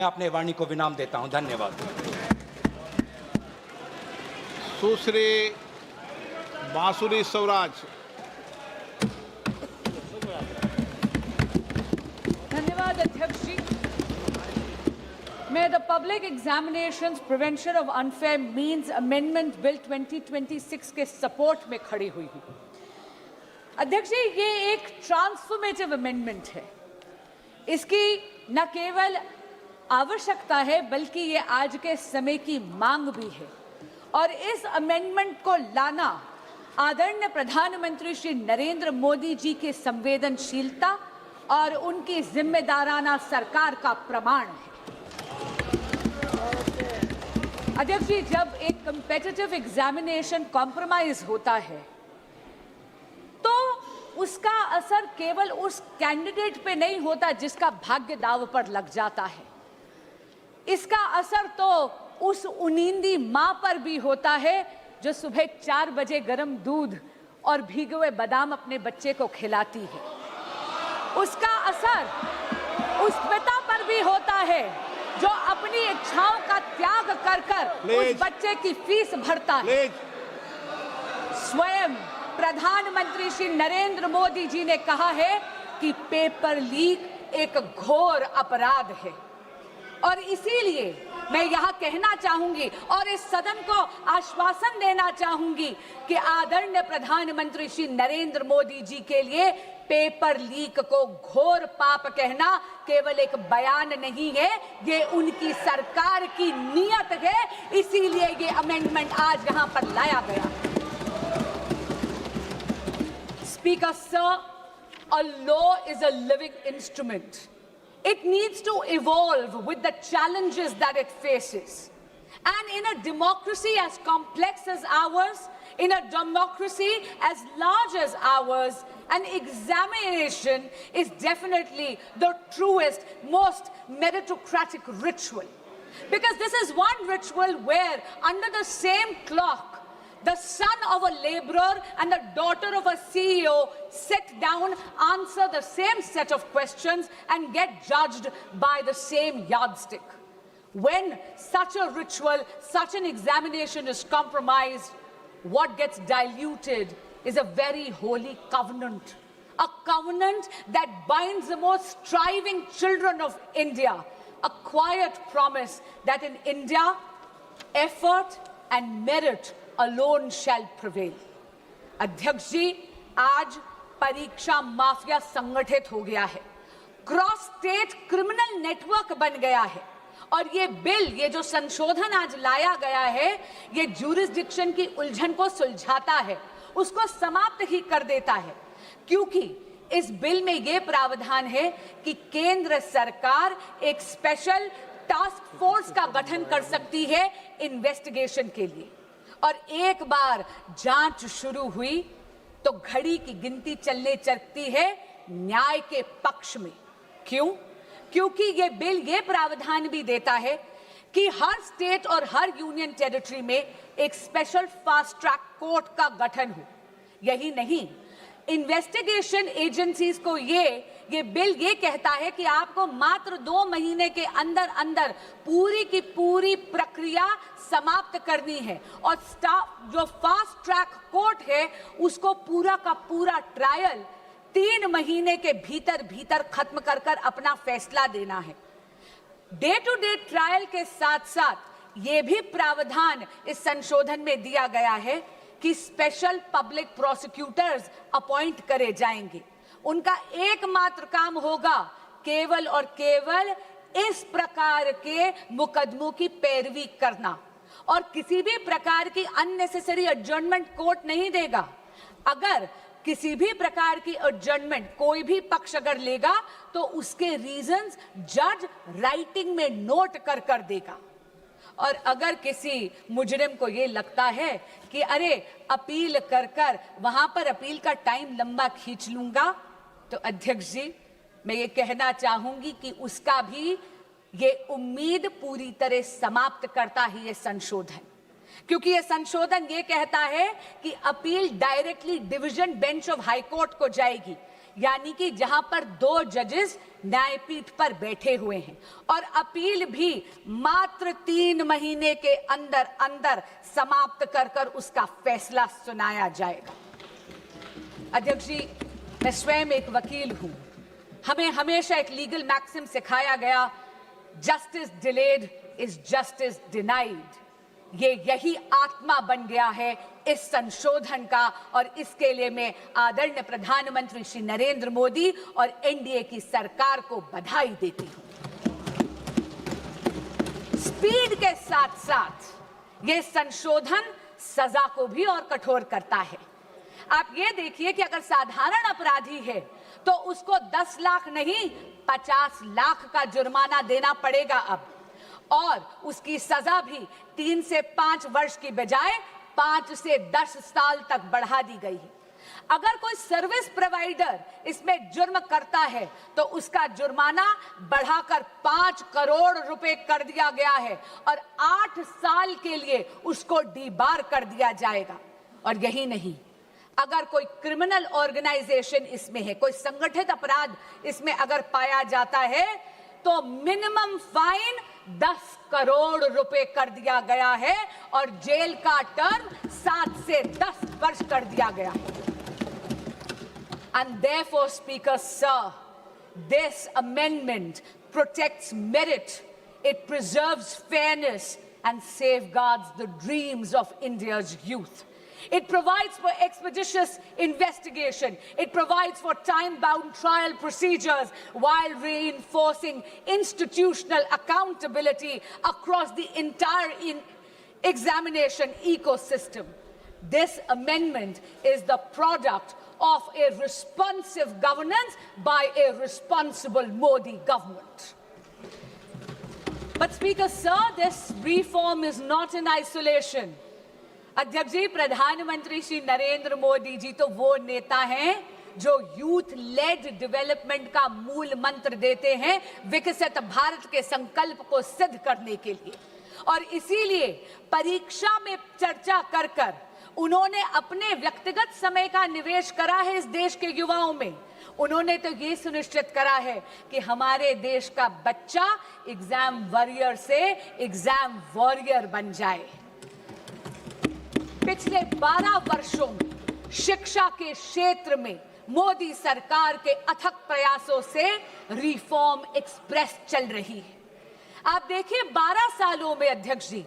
मैं अपने वाणी को विराम देता हूं। धन्यवाद। सुश्री बांसुरी स्वराज। धन्यवाद अध्यक्ष जी। मैं the public examinations prevention of unfair means amendment bill 2026 के सपोर्ट में खड़ी हुई हूं। अध्यक्ष जी, ये एक ट्रांसफॉर्मेटिव अमेंडमेंट है। इसकी न केवल आवश्यकता है बल्कि ये आज के समय की मांग भी है और इस अमेंडमेंट को लाना आदरणीय प्रधानमंत्री श्री नरेंद्र मोदी जी की संवेदनशीलता और उनकी जिम्मेदाराना सरकार का प्रमाण है। अध्यक्ष जी, जब एक कॉम्पिटिटिव एग्जामिनेशन कॉम्प्रोमाइज होता है तो उसका असर केवल उस कैंडिडेट पे नहीं होता जिसका भाग्य दांव पर लग जाता है। इसका असर तो उस उनींदी मां पर भी होता है जो सुबह 4 बजे गर्म दूध और भीगे हुए बादाम अपने बच्चे को खिलाती है। उसका असर उस पिता पर भी होता है जो अपनी इच्छाओं का त्याग कर कर उस बच्चे की फीस भरता है। स्वयं प्रधानमंत्री श्री नरेंद्र मोदी जी ने कहा है कि पेपर लीक एक घोर अपराध है और इसीलिए मैं यहां कहना चाहूंगी और इस सदन को आश्वासन देना चाहूंगी कि आदरणीय प्रधानमंत्री श्री नरेंद्र मोदी जी के लिए पेपर लीक को घोर पाप कहना केवल एक बयान नहीं है, ये उनकी सरकार की नीयत है। इसीलिए ये अमेंडमेंट आज यहां पर लाया गया। Speaker sir, a law is a living instrument. It needs to evolve with the challenges that it faces. And in a democracy as complex as ours, in a democracy as large as ours, an examination is definitely the truest, most meritocratic ritual. Because this is one ritual where under the same clock, the son of a laborer and the daughter of a CEO sit down, answer the same set of questions and get judged by the same yardstick. When such a ritual, such an examination is compromised, what gets diluted is a very holy covenant. A covenant that binds the most striving children of India. A quiet promise that in India, effort and merit alone shall prevail. अध्यक्ष जी, आज परीक्षा mafia संगठित हो गया है, cross state criminal network बन गया है और ये बिल, ये जो संशोधन आज लाया गया है, ये ज्यूरिसडिक्शन की उलझन को सुलझाता है, उसको समाप्त ही कर देता है। क्योंकि इस बिल में ये प्रावधान है कि केंद्र सरकार एक स्पेशल टास्क फोर्स का गठन कर सकती है इन्वेस्टिगेशन के लिए और एक बार जांच शुरू हुई तो घड़ी की गिनती चलने लगती है न्याय के पक्ष में। क्यों? क्योंकि ये बिल ये प्रावधान भी देता है कि हर स्टेट और हर यूनियन टेरिटरी में एक स्पेशल फास्ट ट्रैक कोर्ट का गठन हो। यही नहीं, इन्वेस्टिगेशन एजेंसीज को ये बिल ये कहता है कि आपको मात्र 2 महीने के अंदर अंदर पूरी की पूरी प्रक्रिया समाप्त करनी है और जो फास्ट ट्रैक कोर्ट है उसको पूरा का पूरा ट्रायल 3 महीने के भीतर भीतर खत्म कर कर अपना फैसला देना है। डे टू डे ट्रायल के साथ साथ ये भी प्रावधान इस संशोधन में दिया गया है कि स्पेशल पब्लिक प्रोसिक्यूटर्स अपॉइंट करे जाएंगे। उनका एकमात्र काम होगा केवल और केवल इस प्रकार के मुकदमों की पैरवी करना और किसी भी प्रकार की अननेसेसरी एडजर्नमेंट कोर्ट नहीं देगा। अगर किसी भी प्रकार की एडजर्नमेंट कोई भी पक्ष अगर लेगा तो उसके रीजंस जज राइटिंग में नोट कर कर देगा। और अगर किसी मुजरिम को ये लगता है कि अरे अपील कर कर वहां पर अपील का टाइम लंबा खींच लूंगा, तो अध्यक्ष जी मैं ये कहना चाहूंगी कि उसका भी ये उम्मीद पूरी तरह समाप्त करता ही ये संशोधन। क्योंकि ये संशोधन ये कहता है कि appeal directly division bench of high court को जाएगी। यानी कि जहां पर 2 जजेस न्यायपीठ पर बैठे हुए हैं और अपील भी मात्र 3 महीने के अंदर अंदर समाप्त कर कर उसका फैसला सुनाया जाएगा। अध्यक्ष जी, मैं स्वयं एक वकील हूं। हमें हमेशा एक लीगल मैक्सिम सिखाया गया, justice delayed is justice denied. यही आत्मा बन गया है इस संशोधन का और इसके लिए मैं आदरणीय प्रधानमंत्री श्री नरेंद्र मोदी और एनडीए की सरकार को बधाई देती हूं। स्पीड के साथ साथ ये संशोधन सजा को भी और कठोर करता है। आप ये देखिए कि अगर साधारण अपराधी है तो उसको 10 लाख नहीं 50 लाख का जुर्माना देना पड़ेगा अब, और उसकी सजा भी 3 से 5 वर्ष की बजाय 5 से 10 साल तक बढ़ा दी गई है। अगर कोई सर्विस प्रोवाइडर इसमें जुर्म करता है तो उसका जुर्माना बढ़ाकर 5 करोड़ रुपए कर दिया गया है और 8 साल के लिए उसको डीबार कर दिया जाएगा। और यही नहीं, अगर कोई क्रिमिनल ऑर्गेनाइजेशन इसमें है, कोई संगठित अपराध इसमें अगर पाया जाता है तो मिनिमम फाइन 10 करोड़ रुपए कर दिया गया है और जेल का टर्म 7 से 10 वर्ष कर दिया गया है। And therefore, Speaker, sir, this amendment protects merit, it preserves fairness and safeguards the dreams of India's youth. It provides for expeditious investigation. It provides for time-bound trial procedures while reinforcing institutional accountability across the entire examination ecosystem. This amendment is the product of a responsive governance by a responsible Modi government. But Speaker, sir, this reform is not in isolation. अध्यक्ष जी, प्रधानमंत्री श्री नरेंद्र मोदी जी तो वो नेता हैं जो youth lead development का मूल मंत्र देते हैं विकसित भारत के संकल्प को सिद्ध करने के लिए। और इसीलिए परीक्षा में चर्चा कर कर उन्होंने अपने व्यक्तिगत समय का निवेश करा है इस देश के युवाओं में। उन्होंने तो ये सुनिश्चित करा है कि हमारे देश का बच्चा एग्जाम वॉरियर से एग्जाम वॉरियर बन जाए। पिछले 12 वर्षों में शिक्षा के क्षेत्र में मोदी सरकार के अथक प्रयासों से रिफॉर्म एक्सप्रेस चल रही है। आप देखिए 12 सालों में अध्यक्ष ji,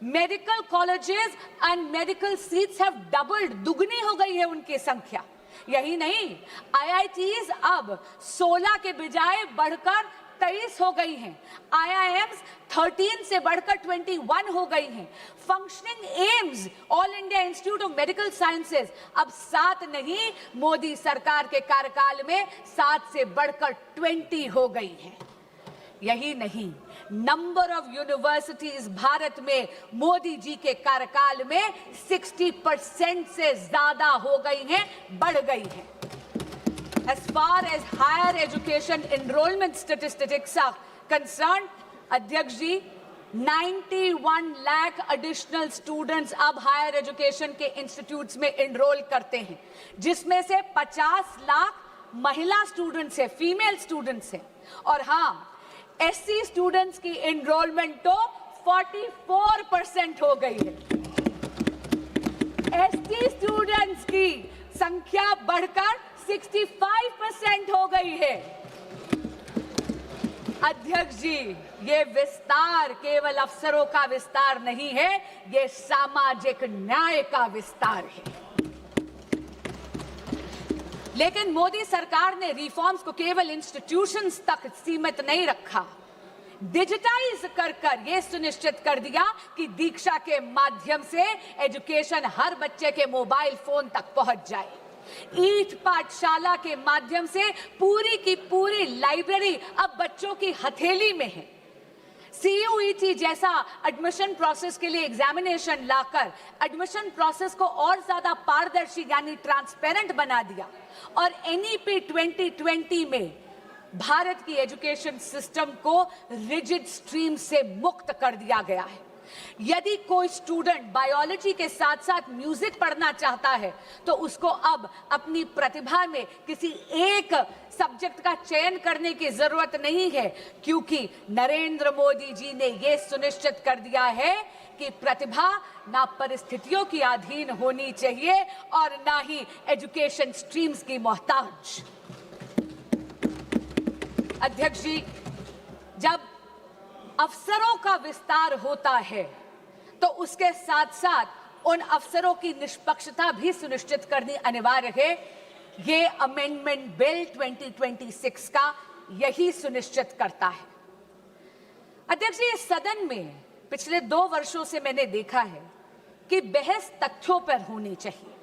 medical colleges and medical seats have doubled, दुगनी हो गई है उनकी संख्या। यही नहीं, आईआईटीज अब 16 के बजाय बढ़कर 23 हो गई हैं। IIMs 13 से बढ़कर 21 हो गई हैं। Functioning AIIMS, all India institute of medical sciences अब 7 नहीं, मोदी सरकार के कार्यकाल में 7 से बढ़कर 20 हो गई हैं। यही नहीं, नंबर ऑफ यूनिवर्सिटीज भारत में मोदी जी के कार्यकाल में 60% से ज्यादा हो गई हैं, बढ़ गई हैं। As far as higher education enrollment statistics are concerned, अध्यक्ष जी, 91 लाख additional students अब higher education के institutes में enroll करते हैं, जिसमें से 50 लाख महिला students हैं, female students हैं। और हाँ, SC students की enrollment तो 44% हो गई है। ST students की संख्या बढ़कर 65% हो गई है। अध्यक्ष जी, ये विस्तार केवल अफसरों का विस्तार नहीं है, ये सामाजिक न्याय का विस्तार है। लेकिन मोदी सरकार ने रिफॉर्म्स को केवल इंस्टीट्यूशंस तक सीमित नहीं रखा, डिजिटाइज कर कर ये सुनिश्चित कर दिया कि दीक्षा के माध्यम से एजुकेशन हर बच्चे के मोबाइल फोन तक पहुंच जाए। ईट पाठशाला के माध्यम से पूरी की पूरी लाइब्रेरी अब बच्चों की हथेली में है। CUET जैसा एडमिशन प्रोसेस के लिए एग्जामिनेशन लाकर एडमिशन प्रोसेस को और ज्यादा पारदर्शी यानी ट्रांसपेरेंट बना दिया। और NEP 2020 में भारत की एजुकेशन सिस्टम को रिजिड स्ट्रीम से मुक्त कर दिया गया है। यदि कोई स्टूडेंट बायोलॉजी के साथ साथ म्यूजिक पढ़ना चाहता है तो उसको अब अपनी प्रतिभा में किसी एक सब्जेक्ट का चयन करने की जरूरत नहीं है, क्योंकि नरेंद्र मोदी जी ने यह सुनिश्चित कर दिया है कि प्रतिभा ना परिस्थितियों की अधीन होनी चाहिए और ना ही एजुकेशन स्ट्रीम्स की मोहताज। अध्यक्ष जी, जब अफसरों का विस्तार होता है तो उसके साथ साथ उन अफसरों की निष्पक्षता भी सुनिश्चित करनी अनिवार्य है। ये अमेंडमेंट बिल 2026 का यही सुनिश्चित करता है। अध्यक्ष जी, इस सदन में पिछले 2 वर्षों से मैंने देखा है कि बहस तथ्यों पर होनी चाहिए,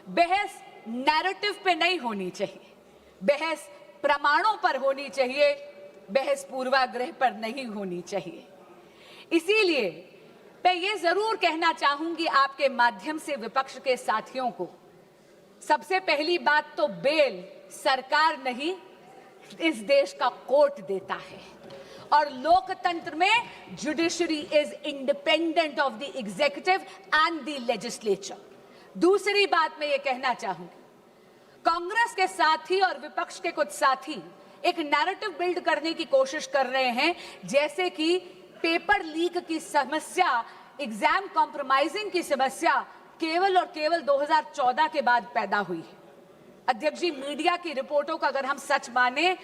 बहस नैरेटिव पे नहीं होनी चाहिए, बहस प्रमाणों पर होनी चाहिए, बहस पूर्वाग्रह पर नहीं होनी चाहिए। इसीलिए मैं ये जरूर कहना चाहूंगी आपके माध्यम से विपक्ष के साथियों को, सबसे पहली बात तो बेल सरकार नहीं, इस देश का कोर्ट देता है और लोकतंत्र में judiciary is independent of the executive and the legislature. दूसरी बात मैं ये कहना चाहूंगी, कांग्रेस के साथी और विपक्ष के कुछ साथी एक नैरेटिव बिल्ड करने की कोशिश कर रहे हैं, जैसे कि पेपर लीक की समस्या, एग्जाम कॉम्प्रोमाइजिंग की समस्या केवल और केवल 2014 के बाद पैदा हुई है। अध्यक्ष जी, मीडिया की रिपोर्टों का अगर हम सच माने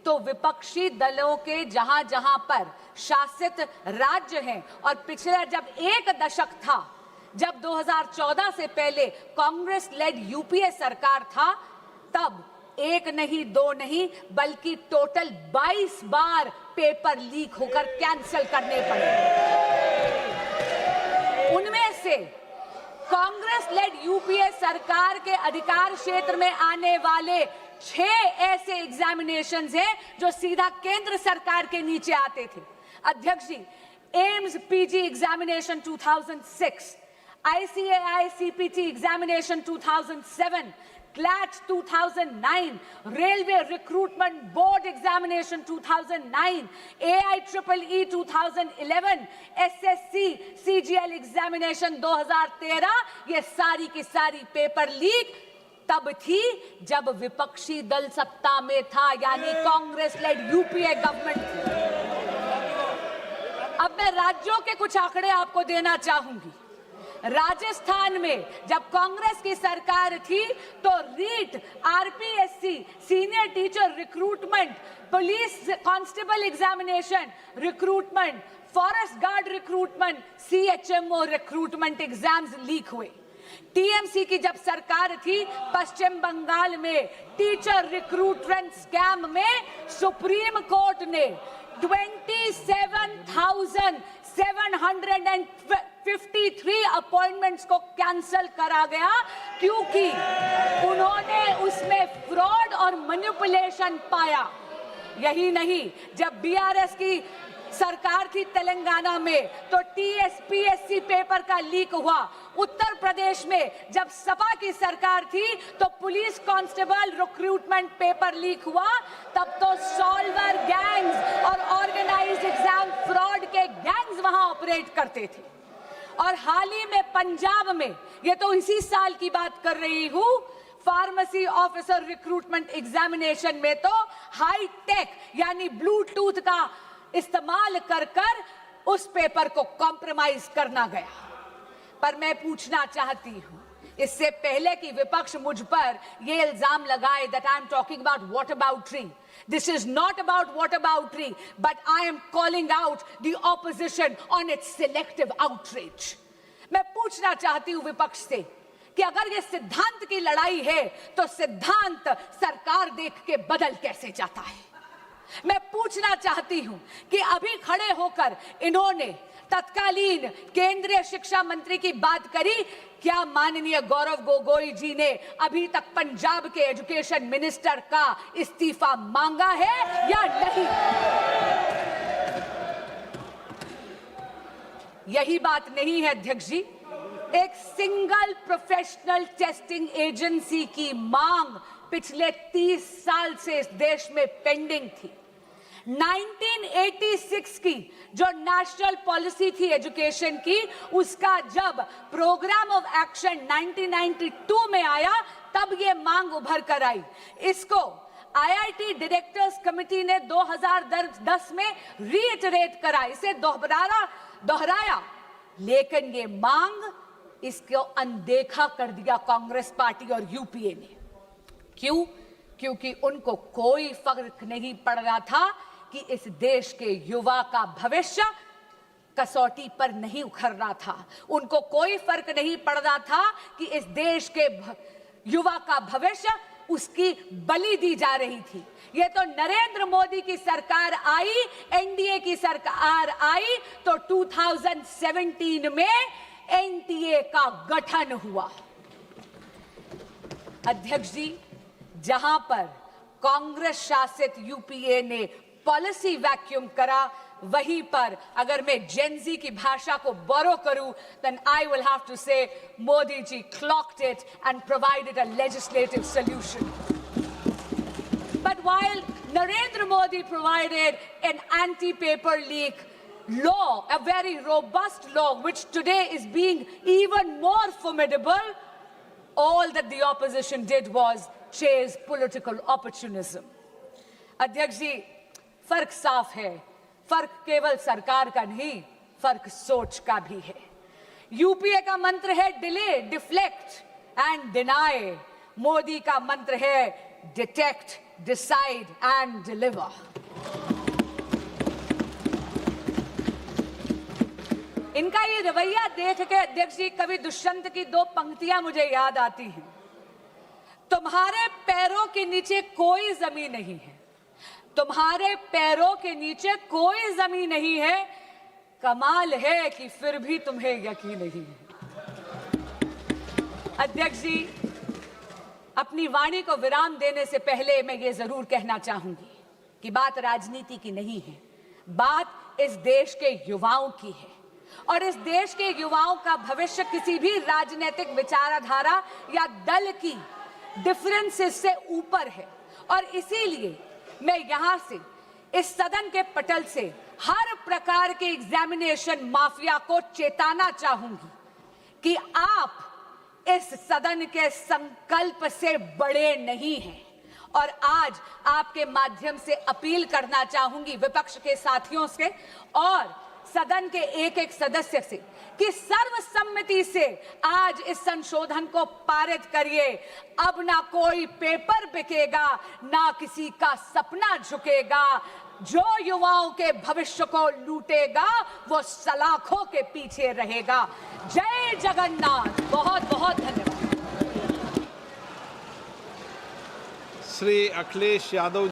तो विपक्षी दलों के जहां जहां पर शासित राज्य हैं और पिछले जब 1 दशक था, जब 2014 से पहले कांग्रेस लेड यूपीए सरकार था, तब 1 नहीं 2 नहीं बल्कि टोटल 22 बार पेपर लीक होकर कैंसिल करने पड़े। उनमें से कांग्रेस लेड यूपीए सरकार के अधिकार क्षेत्र में आने वाले 6 ऐसे एग्जामिनेशंस हैं जो सीधा केंद्र सरकार के नीचे आते थे। अध्यक्ष ji, AIIMS PG examination 2006, ICAI CPT examination 2007, CLAT 2009, Railway Recruitment Board examination 2009, AIEEE 2011, SSC CGL examination 2013, ये सारी की सारी पेपर लीक तब थी जब विपक्षी दल सत्ता में था, यानी कांग्रेस लेड यूपीए गवर्नमेंट थी। अब मैं राज्यों के कुछ आंकड़े आपको देना चाहूंगी। राजस्थान में जब कांग्रेस की सरकार थी तो REET, RPSC, senior teacher recruitment, police constable examination recruitment, forest guard recruitment, CHMO recruitment exams leak हुए। टीएमसी की जब सरकार थी पश्चिम बंगाल में टीचर रिक्रूटमेंट स्कैम में सुप्रीम कोर्ट ने 27,753 अपॉइंटमेंट्स को कैंसिल करा गया, क्योंकि उन्होंने उसमें फ्रॉड और मैनिपुलेशन पाया। यही नहीं, जब बीआरएस की सरकार थी तेलंगाना में तो टीएसपीएससी पेपर का लीक हुआ। उत्तर प्रदेश में जब सपा की सरकार थी तो police constable recruitment paper leak हुआ। तब तो सॉल्वर गैंग्स और ऑर्गेनाइज्ड एग्जाम फ्रॉड के गैंग्स वहां ऑपरेट करते थे। और हाल ही में पंजाब में, ये तो इसी साल की बात कर रही हूं, फार्मेसी ऑफिसर रिक्रूटमेंट एग्जामिनेशन में तो हाई टेक यानी ब्लूटूथ का इस्तेमाल कर उस पेपर को कॉम्प्रोमाइज करना गया। पर मैं पूछना चाहती हूं, इससे पहले कि विपक्ष मुझ पर यह इल्जाम लगाए that I am talking about whataboutery, this is not about whataboutery, but I am calling out the opposition on its selective outrage. मैं पूछना चाहती हूं विपक्ष से कि अगर ये सिद्धांत की लड़ाई है तो सिद्धांत सरकार देख के बदल कैसे जाता है। मैं पूछना चाहती हूं कि अभी खड़े होकर इन्होंने तत्कालीन केंद्रीय शिक्षा मंत्री की बात करी, क्या माननीय गौरव गोगोई जी ने अभी तक पंजाब के एजुकेशन मिनिस्टर का इस्तीफा मांगा है या नहीं? यही बात नहीं है अध्यक्ष जी, एक सिंगल प्रोफेशनल टेस्टिंग एजेंसी की मांग पिछले 30 साल से इस देश में पेंडिंग थी। 1986 की जो नेशनल पॉलिसी थी एजुकेशन की, उसका जब प्रोग्राम ऑफ एक्शन 1992 में आया तब ये मांग उभर कर आई। इसको आईआईटी डायरेक्टर्स कमेटी ने 2010 में रीइटरेट करा, इसे दोहराया, लेकिन ये मांग इसको अनदेखा कर दिया कांग्रेस पार्टी और यूपीए ने। क्यों? क्योंकि उनको कोई फर्क नहीं पड़ रहा था कि इस देश के युवा का भविष्य कसौटी पर नहीं उखड़ रहा था। उनको कोई फर्क नहीं पड़ रहा था कि इस देश के युवा का भविष्य उसकी बलि दी जा रही थी। ये तो नरेंद्र मोदी की सरकार आई, एनडीए की सरकार आई तो 2017 में एनटीए का गठन हुआ। अध्यक्ष जी, जहां पर कांग्रेस शासित यूपीए ने पॉलिसी वैक्यूम करा, वहीं पर अगर मैं जेनजी की भाषा को बोरो करूं, then I will have to say Modi ji clocked it and provided a legislative solution. But while Narendra Modi provided an anti-paper leak law, a very robust law, which today is being even more formidable, all that the opposition did was chase political opportunism. अध्यक्ष जी, फर्क साफ है। फर्क केवल सरकार का नहीं, फर्क सोच का भी है। यूपीए का मंत्र है delay, deflect and deny. Modi का मंत्र है डिटेक्ट, डिसाइड एंड डिलीवर। इनका ये रवैया देख के अध्यक्ष जी, कवि दुष्यंत की दो पंक्तियां मुझे याद आती हैं। तुम्हारे पैरों के नीचे कोई जमीन नहीं है, तुम्हारे पैरों के नीचे कोई जमीन नहीं है, कमाल है कि फिर भी तुम्हें यकीन नहीं है। अध्यक्ष जी, अपनी वाणी को विराम देने से पहले मैं ये जरूर कहना चाहूंगी कि बात राजनीति की नहीं है, बात इस देश के युवाओं की है। और इस देश के युवाओं का भविष्य किसी भी राजनीतिक विचारधारा या दल की डिफरेंसेस से ऊपर है। और इसीलिए मैं यहां से, इस सदन के पटल से हर प्रकार के एग्जामिनेशन माफिया को चेताना चाहूंगी कि आप इस सदन के संकल्प से बड़े नहीं हैं। और आज आपके माध्यम से अपील करना चाहूंगी विपक्ष के साथियों से और सदन के एक एक सदस्य से कि सर्वसम्मति से आज इस संशोधन को पारित करिए। अब ना कोई पेपर बिकेगा, ना किसी का सपना झुकेगा। जो युवाओं के भविष्य को लूटेगा वो सलाखों के पीछे रहेगा। जय जगन्नाथ। बहुत बहुत धन्यवाद। श्री अखिलेश यादव